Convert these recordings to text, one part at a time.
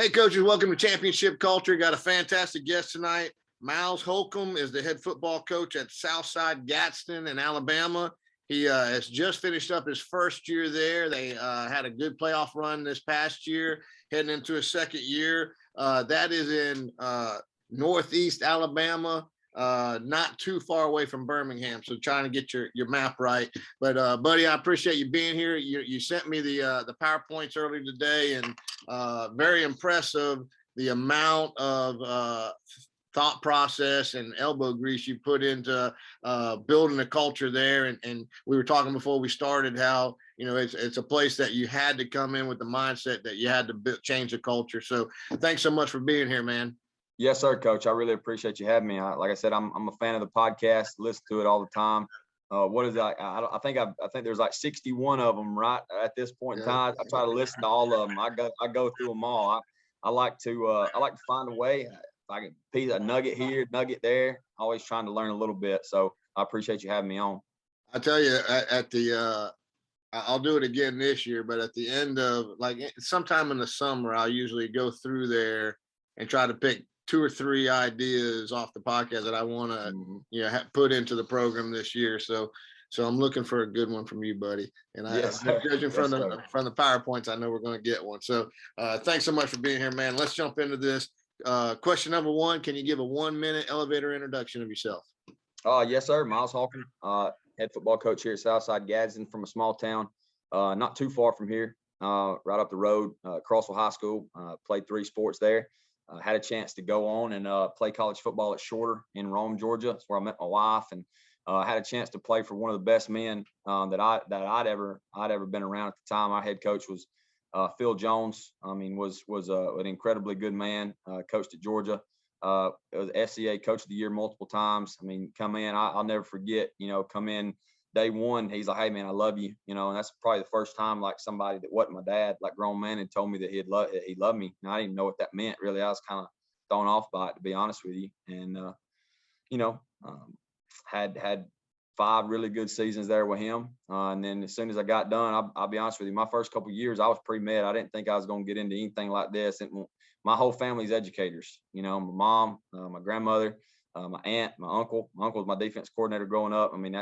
Hey, coaches, welcome to Championship Culture. Got a fantastic guest tonight. Miles Holcomb is the head football coach at Southside Gadsden in Alabama. He has just finished up his first year there. They had a good playoff run this past year, heading into a second year. That is in Northeast Alabama, not too far away from Birmingham. So trying to get your map right. But buddy, I appreciate you being here. You sent me the PowerPoints earlier today, and very impressive the amount of thought process and elbow grease you put into building a culture there. And we were talking before we started how, you know, it's a place that you had to come in with the mindset that you had to change the culture. So thanks so much for being here, man. Yes, sir, Coach. I really appreciate you having me. Like I said, I'm a fan of the podcast. Listen to it all the time. What is that? I think there's like 61 of them right at this point in time. I try to listen to all of them. I go through them all. I like to find a way. If I can piece a nugget here, nugget there. Always trying to learn a little bit. So I appreciate you having me on. I tell you, I'll do it again this year, but at the end of like sometime in the summer, I'll usually go through there and try to pick 2 or 3 ideas off the podcast that I want to, put into the program this year. So I'm looking for a good one from you, buddy. And judging from the PowerPoints, I know we're going to get one. So thanks so much for being here, man. Let's jump into this. Question number 1, can you give a 1-minute elevator introduction of yourself? Yes, sir. Miles Holcomb, head football coach here at Southside Gadsden from a small town, not too far from here, right up the road, Crossville High School. Played 3 sports there. Had a chance to go on and play college football at Shorter in Rome, Georgia. That's where I met my wife, and had a chance to play for one of the best men that I'd ever been around at the time. Our head coach was Phil Jones. I mean, was an incredibly good man. Coached at Georgia. Was SCA Coach of the Year multiple times. I mean, come in, I'll never forget. Come in day one. He's like, "Hey man, I love you." And that's probably the first time like somebody that wasn't my dad, like grown man, had told me that he loved me. And I didn't know what that meant really. I was kind of thrown off by it, to be honest with you. And had 5 really good seasons there with him. And then as soon as I got done, I'll be honest with you, my first couple of years, I was pre-med. I didn't think I was going to get into anything like this. And my whole family's educators, my mom, my grandmother, my aunt, my uncle. My uncle was my defense coordinator growing up. I mean,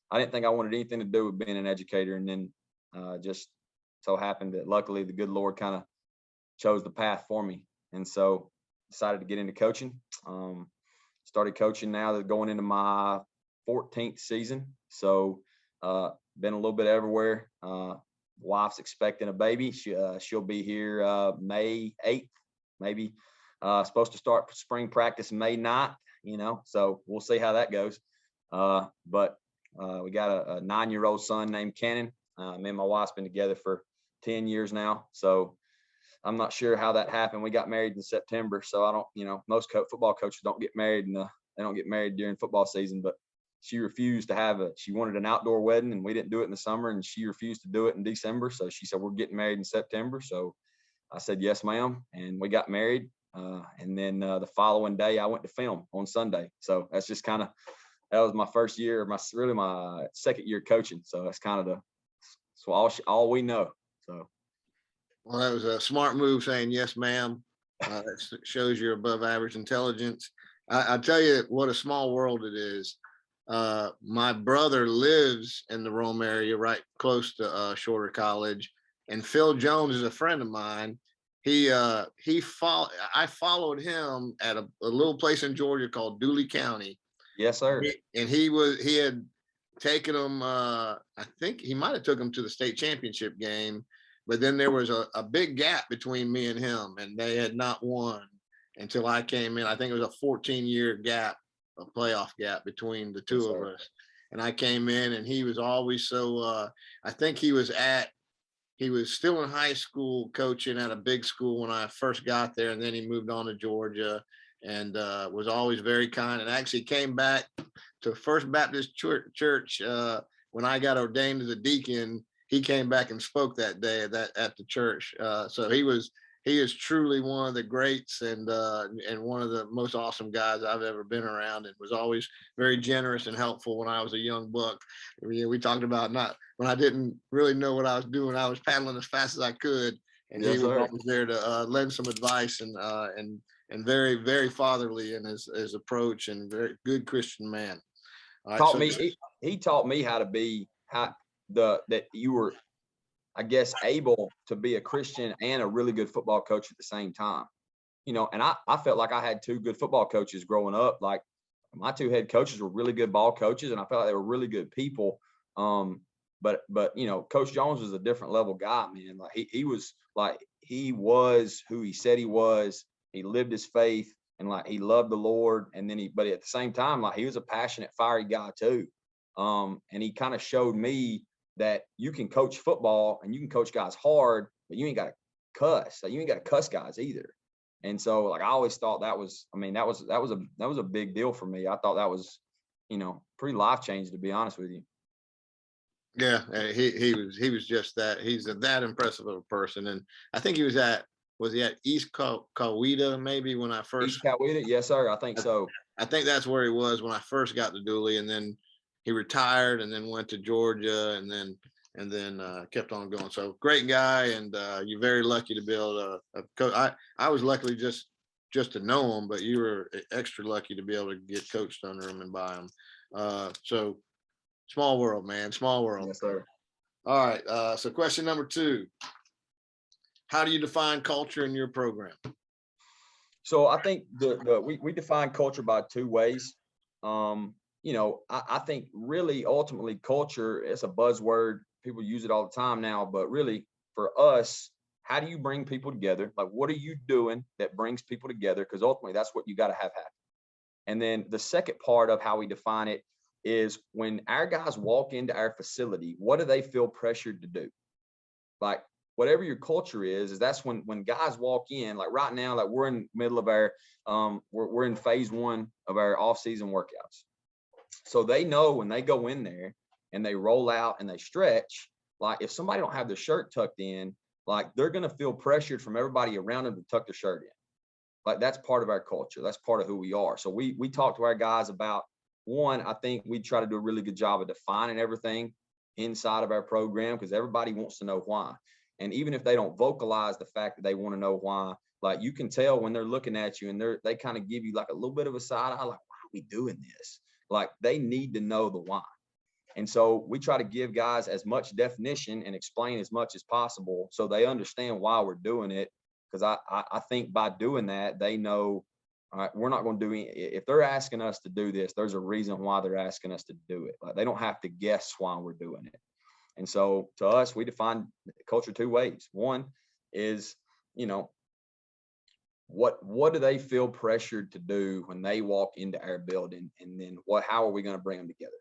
I didn't think I wanted anything to do with being an educator. And then just so happened that luckily the good Lord kind of chose the path for me. And so decided to get into coaching. Started coaching now that going into my 14th season. So been a little bit everywhere. Wife's expecting a baby. She'll be here May 8th, maybe. Supposed to start spring practice May 9th, so we'll see how that goes. But we got a 9-year-old son named Cannon. Me and my wife's been together for 10 years now. So I'm not sure how that happened. We got married in September. So I don't, most football coaches don't get married they don't get married during football season, but she refused to she wanted an outdoor wedding, and we didn't do it in the summer, and she refused to do it in December. So she said, "We're getting married in September." So I said, "Yes, ma'am." And we got married. And then the following day I went to film on Sunday. So that's just that was my first year, my second year coaching. So that's kind of all we know. So. Well, that was a smart move saying, "Yes, ma'am." It shows you're above average intelligence. I tell you what a small world it is. My brother lives in the Rome area, right close to Shorter College, and Phil Jones is a friend of mine. I followed him at a little place in Georgia called Dooley County. Yes, sir. He had taken him. I think he might have took him to the state championship game, but then there was a big gap between me and him, and they had not won until I came in. I think it was a 14-year gap, a playoff gap between the two of us. And I came in, and he was always so, I think he was still in high school coaching at a big school when I first got there. And then he moved on to Georgia and was always very kind, and actually came back to First Baptist Church when I got ordained as a deacon. He came back and spoke that day at the church. So he is truly one of the greats and one of the most awesome guys I've ever been around, and was always very generous and helpful when I was a young buck. We talked about when I didn't really know what I was doing, I was paddling as fast as I could, and Yes, he was sir. always there to lend some advice and very, very fatherly in his approach, and very good Christian man. All right, Taught so me, he taught me how to be, that you were, I guess, able to be a Christian and a really good football coach at the same time. And I felt like I had two good football coaches growing up. Like, my two head coaches were really good ball coaches, and I felt like they were really good people. But Coach Jones was a different level guy, man. Like, he was who he said he was. He lived his faith, and like, he loved the Lord. And then but at the same time, like, he was a passionate, fiery guy too. And he kind of showed me that you can coach football and you can coach guys hard, but you ain't got to cuss. Like, you ain't got to cuss guys either. And so, like, I always thought that was a big deal for me. I thought that was, pretty life changing, to be honest with you. yeah, he was just that. He's that impressive of a person, and I think was he at East Coweta maybe when I first. East Coweta, yes, sir. I think so. I think that's where he was when I first got to Dooley, and then he retired, and then went to Georgia, and then kept on going. So great guy, and you're very lucky to be able to. I was lucky just to know him, but you were extra lucky to be able to get coached under him and by him. So small world, man, small world. Yes, sir. All right. So question number 2: how do you define culture in your program? So I think we define culture by two ways. I think really ultimately culture is a buzzword. People use it all the time now, but really for us, how do you bring people together? Like, what are you doing that brings people together? Because ultimately that's what you got to have happen. And then the second part of how we define it is when our guys walk into our facility, what do they feel pressured to do? Like, whatever your culture is that's when guys walk in. Like right now, like we're in the middle of our we're in phase 1 of our off-season workouts. So they know when they go in there and they roll out and they stretch, like if somebody don't have their shirt tucked in, like they're going to feel pressured from everybody around them to tuck their shirt in. Like, that's part of our culture. That's part of who we are. So we talk to our guys about, one, I think we try to do a really good job of defining everything inside of our program, because everybody wants to know why. And even if they don't vocalize the fact that they want to know why, like you can tell when they're looking at you and they kind of give you like a little bit of a side eye, like, why are we doing this? Like, they need to know the why. And so we try to give guys as much definition and explain as much as possible so they understand why we're doing it. Because I think by doing that, they know, all right, we're not going to do it. If they're asking us to do this, there's a reason why they're asking us to do it. Like, they don't have to guess why we're doing it. And so to us, we define culture two ways. One is, what do they feel pressured to do when they walk into our building? And then how are we going to bring them together?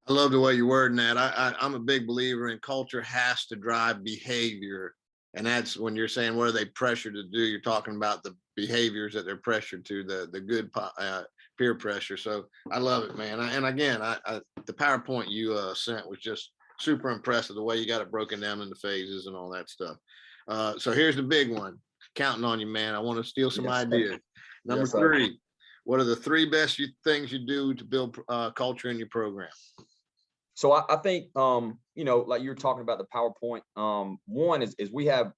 I love the way you're wording that. I'm a big believer in culture has to drive behavior. And that's when you're saying, what are they pressured to do? You're talking about the behaviors that they're pressured to, the good peer pressure. So I love it, man. And again, the PowerPoint you sent was just super impressive, the way you got it broken down into phases and all that stuff. So here's the big one. Counting on you, man. I want to steal some ideas. Number 3, what are the 3 best things you do to build culture in your program? So I think, like you were talking about the PowerPoint, one is we have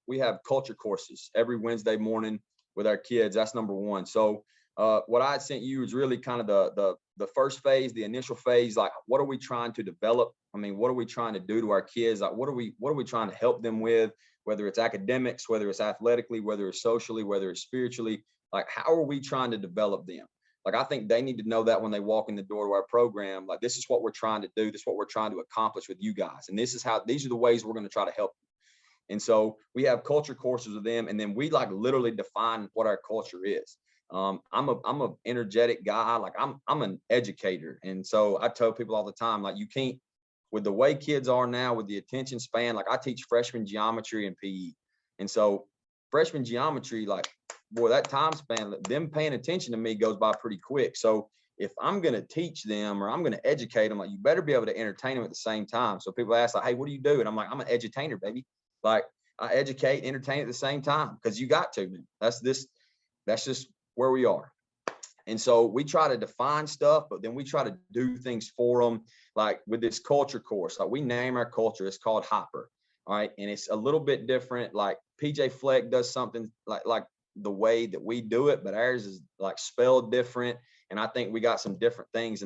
culture courses every Wednesday morning with our kids. That's number 1. So what I sent you is really kind of the first phase, the initial phase. Like, what are we trying to develop? I mean, what are we trying to do to our kids? Like, what are we trying to help them with, whether it's academics, whether it's athletically, whether it's socially, whether it's spiritually? Like, how are we trying to develop them? Like, I think they need to know that when they walk in the door to our program, like, this is what we're trying to do. This is what we're trying to accomplish with you guys. And these are the ways we're going to try to help you. And so we have culture courses with them. And then we like literally define what our culture is. I'm a energetic guy. Like, I'm an educator. And so I tell people all the time, like, you can't, with the way kids are now, with the attention span, like I teach freshman geometry and PE. And so freshman geometry, like, boy, that time span, them paying attention to me goes by pretty quick. So if I'm going to teach them or I'm going to educate them, like, you better be able to entertain them at the same time. So people ask, like, hey, what do you do? And I'm like, I'm an edutainer, baby. Like, I educate, entertain at the same time, because you got to, man. That's just where we are. And so we try to define stuff, but then we try to do things for them. Like with this culture course, like we name our culture, it's called Hopper. All right. And it's a little bit different. Like PJ Fleck does something like the way that we do it, but ours is like spelled different. And I think we got some different things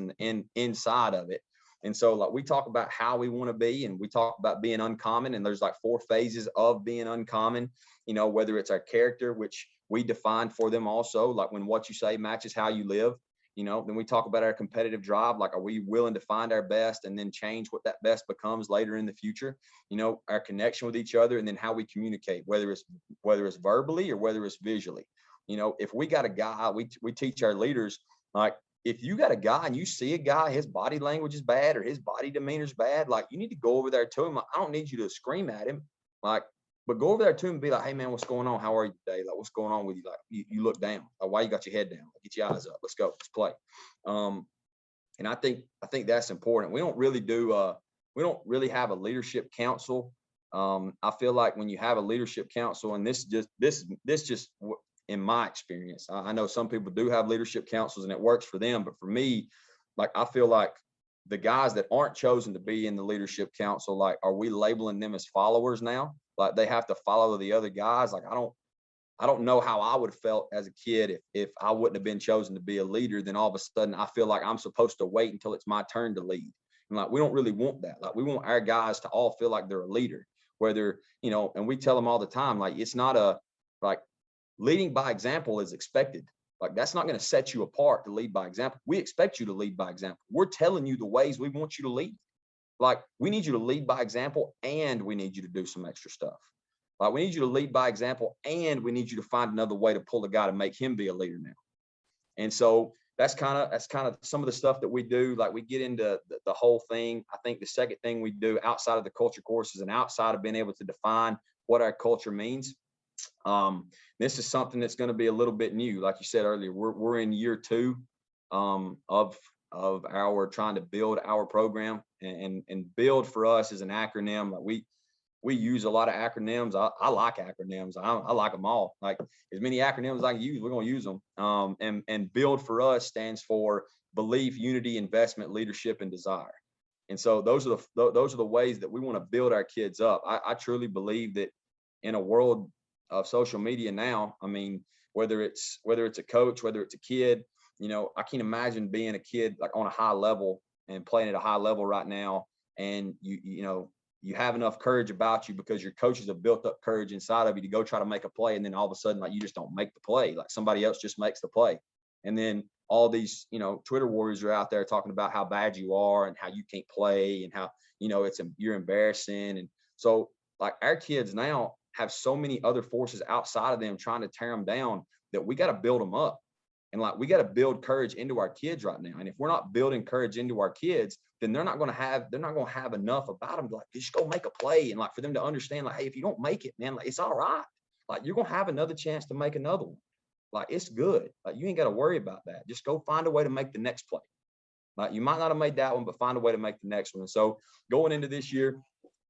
inside of it. And so like we talk about how we want to be, and we talk about being uncommon, and there's like 4 phases of being uncommon, whether it's our character, which we define for them also, like when what you say matches how you live. Then we talk about our competitive drive, like are we willing to find our best and then change what that best becomes later in the future? Our connection with each other, and then how we communicate, whether it's verbally or whether it's visually. If we got a guy, we teach our leaders, like if you got a guy and you see a guy, his body language is bad or his body demeanor is bad, like you need to go over there to him. I don't need you to scream at him, like, but go over there to him and be like, hey man, what's going on? How are you today? Like, what's going on with you? Like, you look down. Like, why you got your head down? Like, get your eyes up. Let's go. Let's play. And I think that's important. We don't really have a leadership council. I feel like when you have a leadership council, and this just in my experience, I know some people do have leadership councils and it works for them, but for me, like, I feel like the guys that aren't chosen to be in the leadership council, like, are we labeling them as followers now? Like they have to follow the other guys. Like, I don't know how I would have felt as a kid if I wouldn't have been chosen to be a leader. Then all of a sudden I feel like I'm supposed to wait until it's my turn to lead. And like, we don't really want that. Like, we want our guys to all feel like they're a leader, whether, and we tell them all the time, like, it's not like leading by example is expected. Like, that's not going to set you apart to lead by example. We expect you to lead by example. We're telling you the ways we want you to lead. Like, we need you to lead by example, and we need you to do some extra stuff. Like, we need you to lead by example, and we need you to find another way to pull the guy to make him be a leader now. And so that's kind of some of the stuff that we do. Like, we get into the whole thing. I think the second thing we do outside of the culture courses and outside of being able to define what our culture means, this is something that's going to be a little bit new. Like you said earlier, we're in year 2 of our trying to build our program, and build for us is an acronym. Like, we use a lot of acronyms. I like acronyms. I like them all. Like, as many acronyms as I can use, we're going to use them. And build for us stands for belief, unity, investment, leadership, and desire. And so those are the ways that we want to build our kids up. I truly believe that in a world of social media now, I mean, whether it's a coach, whether it's a kid, I can't imagine being a kid like on a high level and playing at a high level right now. And you have enough courage about you because your coaches have built up courage inside of you to go try to make a play. And then all of a sudden, like, you just don't make the play. Like, somebody else just makes the play. And then all these, Twitter warriors are out there talking about how bad you are and how you can't play and how, you're embarrassing. And so, like, our kids now have so many other forces outside of them trying to tear them down that we got to build them up. And like, we got to build courage into our kids right now. And if we're not building courage into our kids, then they're not going to have enough about them to, like, just go make a play. And like, for them to understand, like, hey, if you don't make it, man, like, it's all right. Like, you're going to have another chance to make another one. Like, it's good. Like, you ain't got to worry about that. Just go find a way to make the next play. Like, you might not have made that one, but find a way to make the next one. And so going into this year,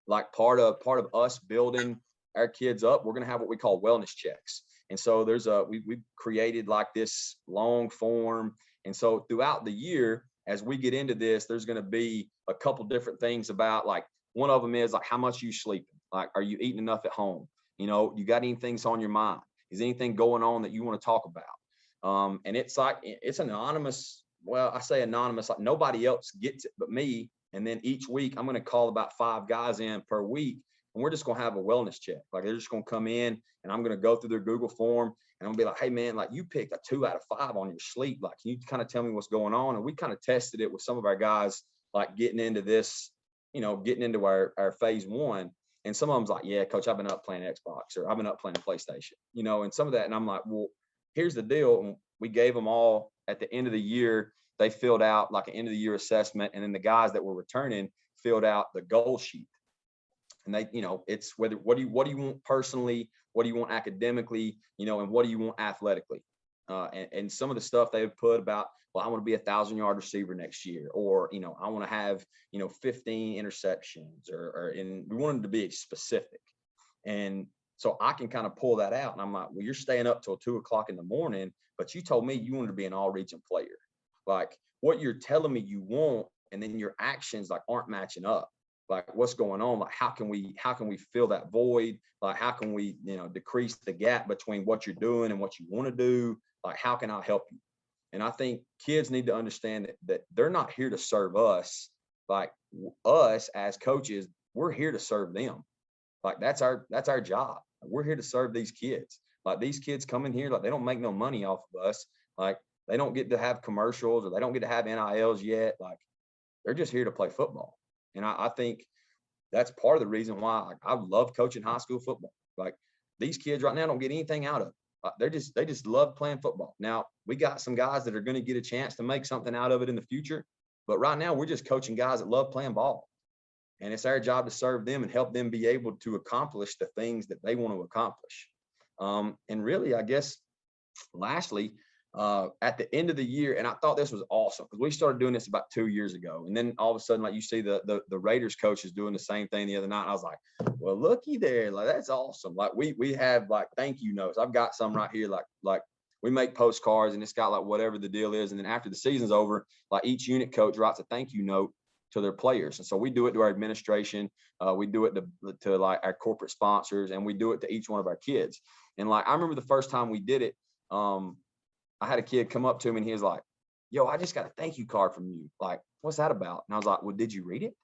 like, part of us building our kids up, we're going to have what we call wellness checks. And so we've created like this long form. And so throughout the year, as we get into this, there's going to be a couple different things about, like, one of them is like, how much you sleeping? Like, are you eating enough at home? You got anything on your mind? Is anything going on that you want to talk about? And it's like, it's anonymous. Well, I say anonymous, like nobody else gets it but me. And then each week I'm going to call about 5 guys in per week. And we're just going to have a wellness check. Like, they're just going to come in and I'm going to go through their Google form and I'm gonna be like, hey man, like, you picked a 2 out of 5 on your sleep. Like, can you kind of tell me what's going on? And we kind of tested it with some of our guys, like, getting into this, getting into our phase 1. And some of them's like, yeah, coach, I've been up playing Xbox, or I've been up playing PlayStation, and some of that. And I'm like, well, here's the deal. And we gave them all at the end of the year, they filled out like an end of the year assessment. And then the guys that were returning filled out the goal sheet. And they, it's what do you want personally? What do you want academically? And what do you want athletically? And some of the stuff they would put about, well, I want to be a 1,000-yard receiver next year, or, I want to have, 15 interceptions, and we want them to be specific. And so I can kind of pull that out. And I'm like, well, you're staying up till 2:00 in the morning, but you told me you wanted to be an all-region player. Like, what you're telling me you want, and then your actions like aren't matching up. like what's going on? Like, how can we fill that void? Like, how can we, decrease the gap between what you're doing and what you want to do? Like, how can I help you? And I think kids need to understand that they're not here to serve us. Like, us as coaches, we're here to serve them. Like, that's our job. We're here to serve these kids. Like, these kids come in here, like, they don't make no money off of us. Like, they don't get to have commercials, or they don't get to have NILs yet. Like, they're just here to play football. And I think that's part of the reason why I love coaching high school football. Like, these kids right now don't get anything out of it. They just love playing football. Now, we got some guys that are going to get a chance to make something out of it in the future. But right now, we're just coaching guys that love playing ball. And it's our job to serve them and help them be able to accomplish the things that they want to accomplish. And really, I guess, lastly, at the end of the year, and I thought this was awesome because we started doing this about 2 years ago. And then all of a sudden, like, you see the Raiders coaches doing the same thing the other night. And I was like, well, looky there. Like, that's awesome. Like, we have like thank you notes. I've got some right here. Like we make postcards, and it's got like whatever the deal is. And then after the season's over, like, each unit coach writes a thank you note to their players. And so we do it to our administration. We do it to like our corporate sponsors, and we do it to each one of our kids. And like, I remember the first time we did it, I had a kid come up to me and he was like, yo, I just got a thank you card from you. Like, what's that about? And I was like, well, did you read it?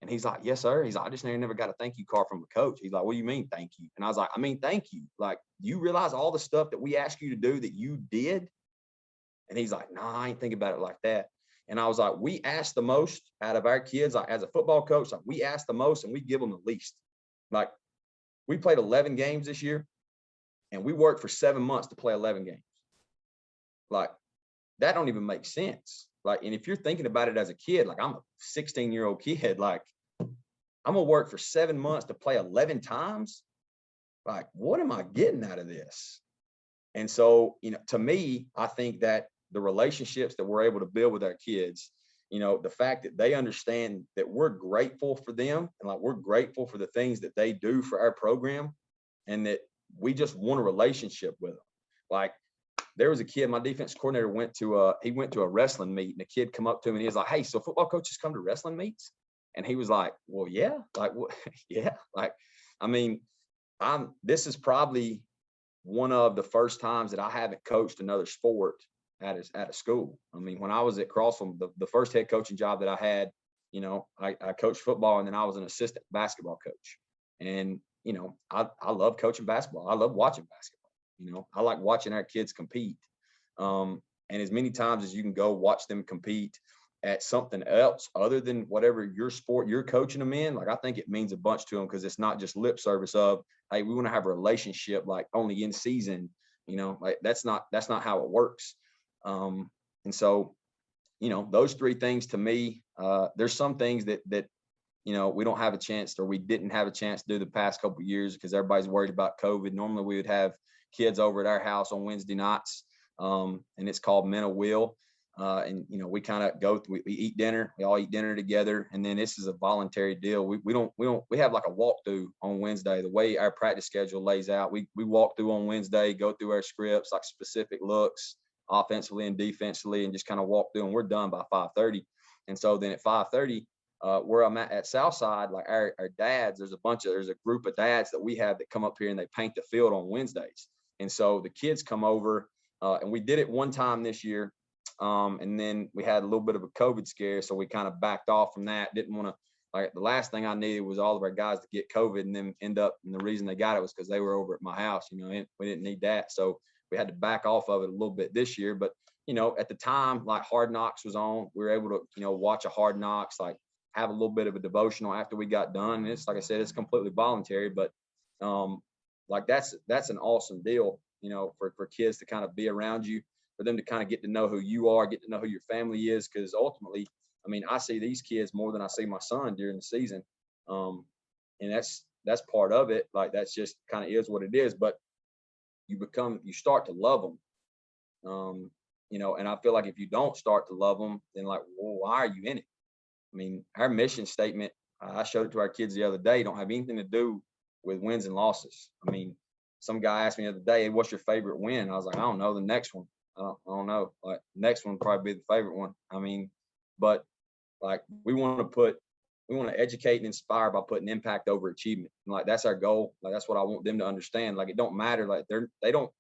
And he's like, yes, sir. He's like, I just never got a thank you card from a coach. He's like, what do you mean thank you? And I was like, I mean, thank you. Like, do you realize all the stuff that we asked you to do that you did? And he's like, nah, I ain't thinking about it like that. And I was like, we ask the most out of our kids. Like, as a football coach, like, we ask the most and we give them the least. Like, we played 11 games this year, and we worked for 7 months to play 11 games. Like, that don't even make sense. Like, and if you're thinking about it as a kid, like, I'm a 16-year-old kid, like, I'm gonna work for 7 months to play 11 times. Like, what am I getting out of this? And so, to me, I think that the relationships that we're able to build with our kids, the fact that they understand that we're grateful for them, and like, we're grateful for the things that they do for our program, and that we just want a relationship with them. Like, there was a kid, my defense coordinator went to a wrestling meet, and a kid come up to him and he was like, hey, so football coaches come to wrestling meets? And he was like, well, yeah, like, what? Yeah. Like, I mean, this is probably one of the first times that I haven't coached another sport at a school. I mean, when I was at Crossville, the first head coaching job that I had, I coached football, and then I was an assistant basketball coach. And, I love coaching basketball. I love watching basketball. I like watching our kids compete. And as many times as you can go watch them compete at something else other than whatever your sport you're coaching them in, like, I think it means a bunch to them, because it's not just lip service of, hey, we want to have a relationship, like, only in season, like, that's not how it works. And so, those three things to me, there's some things that we don't have a chance, or we didn't have a chance to do the past couple of years because everybody's worried about COVID. Normally we would have kids over at our house on Wednesday nights, and it's called Men of Will. And we kind of we eat dinner. We all eat dinner together, and then this is a voluntary deal. We have like a walkthrough on Wednesday. The way our practice schedule lays out, we walk through on Wednesday, go through our scripts, like specific looks, offensively and defensively, and just kind of walk through. And we're done by 5:30. And so then at 5:30, where I'm at Southside, like our dads, there's a group of dads that we have that come up here and they paint the field on Wednesdays. And so the kids come over, and we did it one time this year. And then we had a little bit of a COVID scare, so we kind of backed off from that. Didn't want to, like, the last thing I needed was all of our guys to get COVID and then end up, and the reason they got it was because they were over at my house, and we didn't need that. So we had to back off of it a little bit this year. But, at the time, like, Hard Knocks was on, we were able to, watch a Hard Knocks, like, have a little bit of a devotional after we got done. And it's, like I said, it's completely voluntary, but, like, that's an awesome deal, for kids to kind of be around you, for them to kind of get to know who you are, get to know who your family is. Because ultimately, I mean, I see these kids more than I see my son during the season. And that's part of it. Like, that's just kind of is what it is. But you start to love them. And I feel like if you don't start to love them, then, like, well, why are you in it? I mean, our mission statement, I showed it to our kids the other day, don't have anything to do with wins and losses. I mean, some guy asked me the other day, hey, what's your favorite win? I was like, I don't know, the next one. I don't know. Like, next one would probably be the favorite one. I mean, but, like, we want to to educate and inspire by putting impact over achievement. And like, that's our goal. Like, that's what I want them to understand. Like, it don't matter. Like, they don't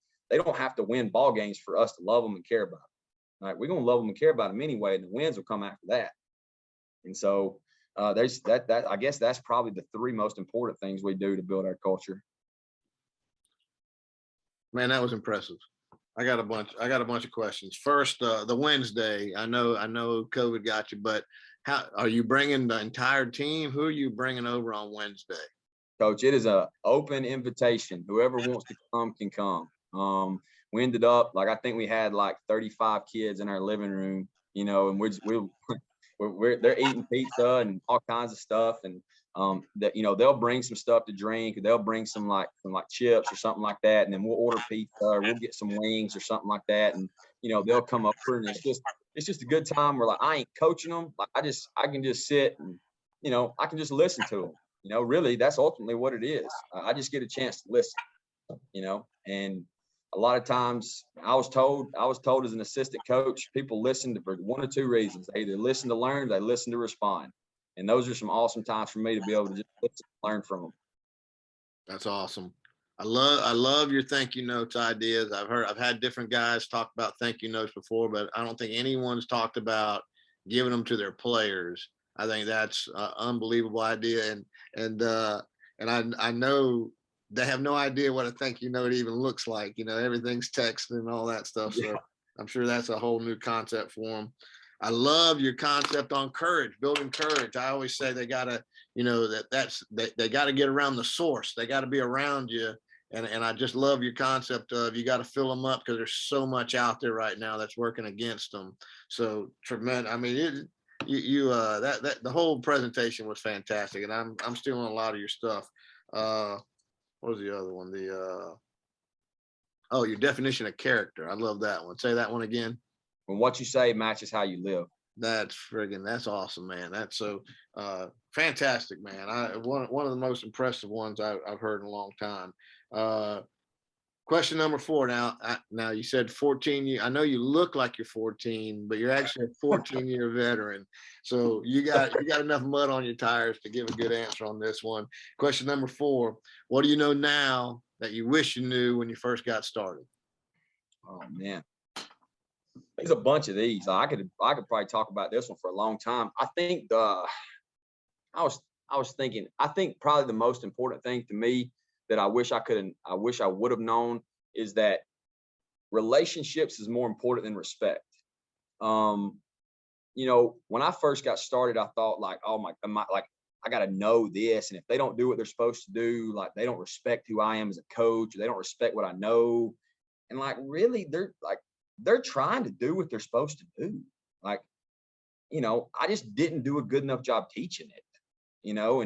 have to win ball games for us to love them and care about them. Like, we're going to love them and care about them anyway. And the wins will come after that. And so there's that I guess that's probably the three most important things we do to build our culture. Man, that was impressive. I got a bunch of questions. First, the Wednesday. I know COVID got you, but how are you bringing the entire team? Who are you bringing over on Wednesday? Coach, it is a open invitation. Whoever wants to come can come. We ended up, like, I think we had like 35 kids in our living room, you know, and they're eating pizza and all kinds of stuff, and that, you know, they'll bring some stuff to drink, or they'll bring some chips or something like that, and then we'll order pizza, or we'll get some wings or something like that, and you know, they'll come over, and it's just a good time where, like, I ain't coaching them, like, I can just sit and, you know, I can just listen to them. You know, really, that's ultimately what it is. I just get a chance to listen, you know, and a lot of times I was told as an assistant coach, people listen for one or two reasons. They either listen to learn, they listen to respond. And those are some awesome times for me to be able to just listen and learn from them. That's awesome. I love your thank you notes ideas. I've had different guys talk about thank you notes before, but I don't think anyone's talked about giving them to their players. I think that's an unbelievable idea. And I know they have no idea what a thank you note even looks like. You know, everything's text and all that stuff. So I'm sure that's a whole new concept for them. I love your concept on courage, building courage. I always say they gotta, you know, they gotta get around the source. They gotta be around you. And I just love your concept of you got to fill them up, because there's so much out there right now that's working against them. So tremendous. I mean, the whole presentation was fantastic, and I'm stealing a lot of your stuff. What was the other one? Your definition of character. I love that one. Say that one again. When what you say matches how you live. That's awesome, man. That's so fantastic, man. One of the most impressive ones I've heard in a long time. Question number 4. Now you said 14. I know you look like you're 14, but you're actually a 14-year veteran. So you got enough mud on your tires to give a good answer on this one. Question number 4. What do you know now that you wish you knew when you first got started? Oh man, there's a bunch of these. I could probably talk about this one for a long time. I think I was thinking, I think probably the most important thing to me that I wish I would have known is that relationships is more important than respect. You know, when I first got started, I thought like, oh my, like, I got to know this. And if they don't do what they're supposed to do, like, they don't respect who I am as a coach, or they don't respect what I know. And like, really, they're trying to do what they're supposed to do. Like, you know, I just didn't do a good enough job teaching it, you know,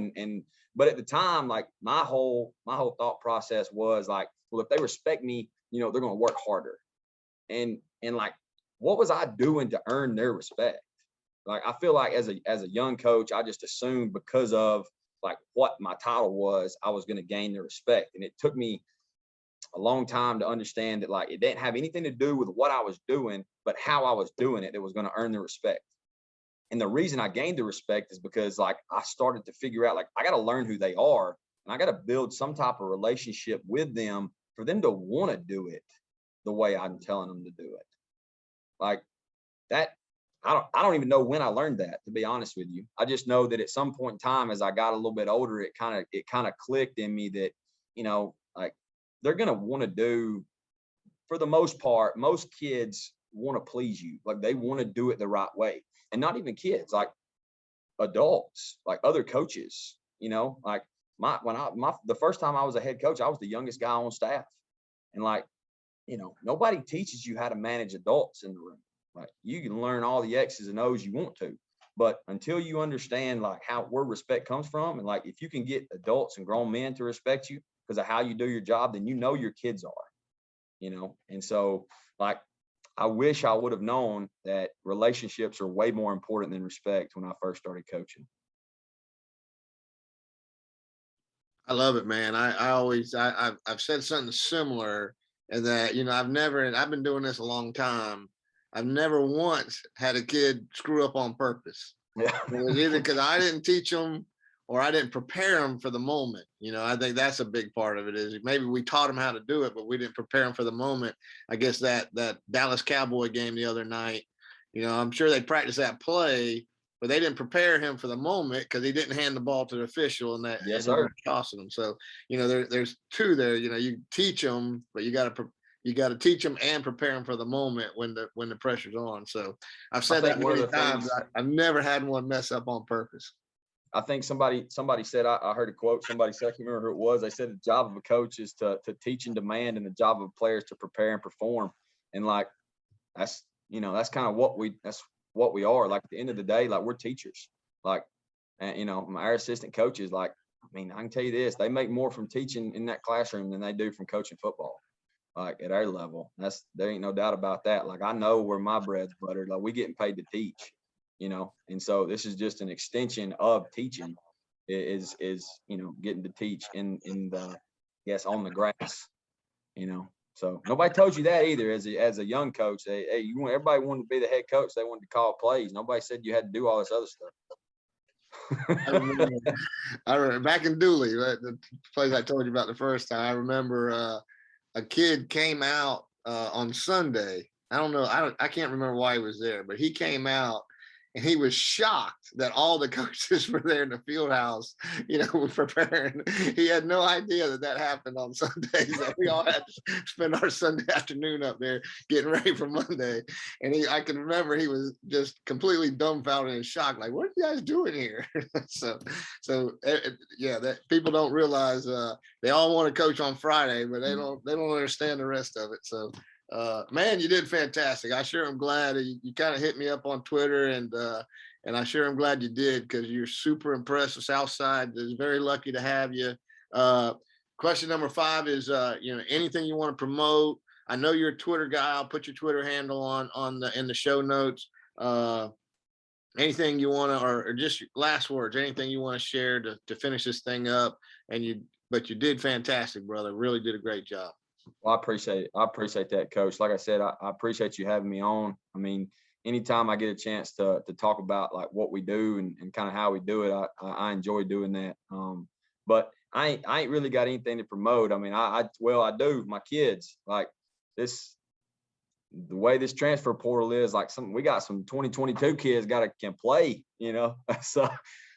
but at the time, like, my whole thought process was like, well, if they respect me, you know, they're going to work harder. And like, what was I doing to earn their respect? Like, I feel like as a young coach, I just assumed because of like what my title was, I was going to gain their respect. And it took me a long time to understand that, like, it didn't have anything to do with what I was doing, but how I was doing it that was going to earn the respect. And the reason I gained the respect is because, like, I started to figure out, like, I got to learn who they are, and I got to build some type of relationship with them for them to want to do it the way I'm telling them to do it. Like that, I don't even know when I learned that, to be honest with you. I just know that at some point in time, as I got a little bit older, it kind of clicked in me that, you know, like, they're going to want to do, for the most part, most kids want to please you. Like, they want to do it the right way. And not even kids, like adults, like other coaches, you know, like the first time I was a head coach, I was the youngest guy on staff. And like, you know, nobody teaches you how to manage adults in the room. Like, you can learn all the X's and O's you want to, but until you understand like where respect comes from, and like, if you can get adults and grown men to respect you because of how you do your job, then you know your kids are, you know. And so, like, I wish I would have known that relationships are way more important than respect when I first started coaching. I love it, man. I've said something similar, and that, you know, I've been doing this a long time. I've never once had a kid screw up on purpose. Yeah. It was either because I didn't teach them or I didn't prepare them for the moment. I think that's a big part of it is maybe we taught them how to do it, but we didn't prepare them for the moment. I guess that Dallas Cowboy game the other night, I'm sure they practiced that play, but they didn't prepare him for the moment because he didn't hand the ball to the official and that Yes, and he sir. tossing them. So, there's two there. You teach them, but you got to teach them and prepare them for the moment when the pressure's on. So I've I said think that one of many the times. things I've never had one mess up on purpose. I think somebody said, I heard a quote, somebody said, I can't remember who it was. They said the job of a coach is to teach and demand, and the job of players to prepare and perform. And like, that's kind of what we are. Like at the end of the day, like we're teachers. Like, and our assistant coaches, like, I mean, I can tell you this, they make more from teaching in that classroom than they do from coaching football. Like at our level, there ain't no doubt about that. Like I know where my bread's buttered. Like we getting paid to teach, and so this is just an extension of teaching. Is getting to teach in the on the grass. So nobody told you that either. As a young coach, everybody wanted to be the head coach. They wanted to call plays. Nobody said you had to do all this other stuff. I remember back in Dooley, the place I told you about the first time. I remember a kid came out on Sunday. I don't know. I can't remember why he was there, but he came out and he was shocked that all the coaches were there in the field house, preparing. He had no idea that happened on Sundays. That we all had to spend our Sunday afternoon up there getting ready for Monday. And I can remember he was just completely dumbfounded and shocked, like, "What are you guys doing here?" so yeah, that people don't realize they all want to coach on Friday, but they don't understand the rest of it. So man, you did fantastic. I sure am glad you kind of hit me up on Twitter, and I sure am glad you did because you're super impressive. Southside is very lucky to have you. Question number 5 is anything you want to promote. I know you're a Twitter guy. I'll put your Twitter handle in the show notes. Anything you want to, or just last words, anything you want to share to finish this thing up. But you did fantastic, brother. Really did a great job. Well, I appreciate it. I appreciate that, Coach. Like I said, I appreciate you having me on. I mean, anytime I get a chance to talk about like what we do and kind of how we do it, I enjoy doing that. But I ain't really got anything to promote. I mean, I do. My kids, like this, the way this transfer portal is, like we got some 2022 kids can play,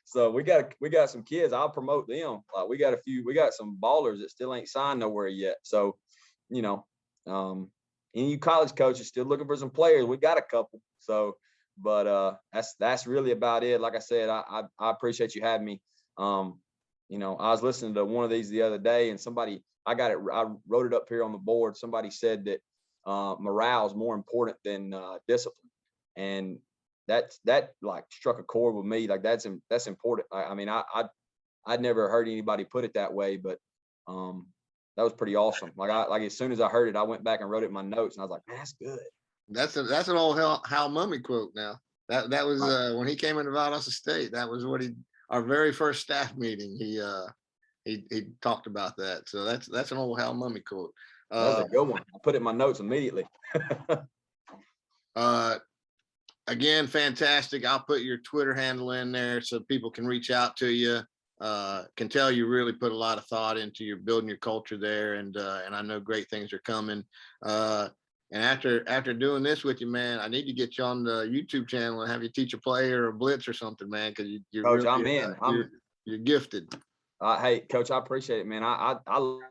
So we got some kids. I'll promote them. Like we got some ballers that still ain't signed nowhere yet. So, any college coaches still looking for some players. We got a couple. So, but that's really about it. Like I said, I appreciate you having me. I was listening to one of these the other day, and I wrote it up here on the board. Somebody said that morale is more important than discipline, and that like struck a chord with me. Like that's important. I mean, I'd never heard anybody put it that way, but that was pretty awesome. Like as soon as I heard it, I went back and wrote it in my notes, and I was like, man, that's good. That's an old Hal Mummy quote. Now that was when he came into Valdosta State. That was our very first staff meeting. He talked about that. So that's an old Hal Mummy quote. That was a good one. I put it in my notes immediately. Again, fantastic. I'll put your Twitter handle in there so people can reach out to you. Can tell you really put a lot of thought into your building your culture there, and I know great things are coming. And after doing this with you, man, I need to get you on the YouTube channel and have you teach a play or a blitz or something, man, because you're Coach, really, I'm in. You're gifted. Hey, Coach, I appreciate it, man. I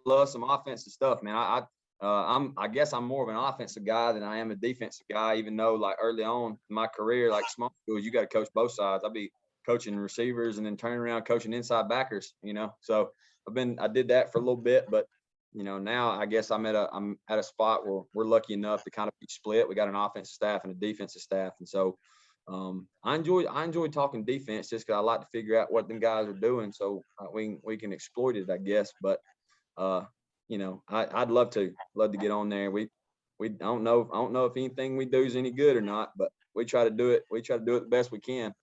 love some offensive stuff, man. I guess I'm more of an offensive guy than I am a defensive guy, even though like early on in my career, like small schools, you got to coach both sides. I'll be coaching receivers and then turning around coaching inside backers, So I did that for a little bit, but now I guess I'm at a spot where we're lucky enough to kind of be split. We got an offensive staff and a defensive staff. And so I enjoy talking defense just because I like to figure out what them guys are doing so we can exploit it, I guess. But I'd love to get on there. We don't know if anything we do is any good or not, but we try to do it. We try to do it the best we can.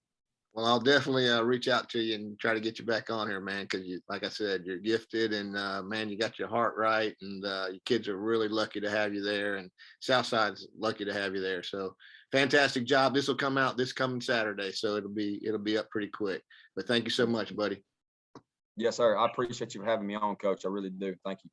Well, I'll definitely reach out to you and try to get you back on here, man, because like I said, you're gifted and man, you got your heart right, and your kids are really lucky to have you there, and Southside's lucky to have you there. So fantastic job. This will come out this coming Saturday, so it'll be up pretty quick. But thank you so much, buddy. Yes, sir. I appreciate you for having me on, Coach. I really do. Thank you.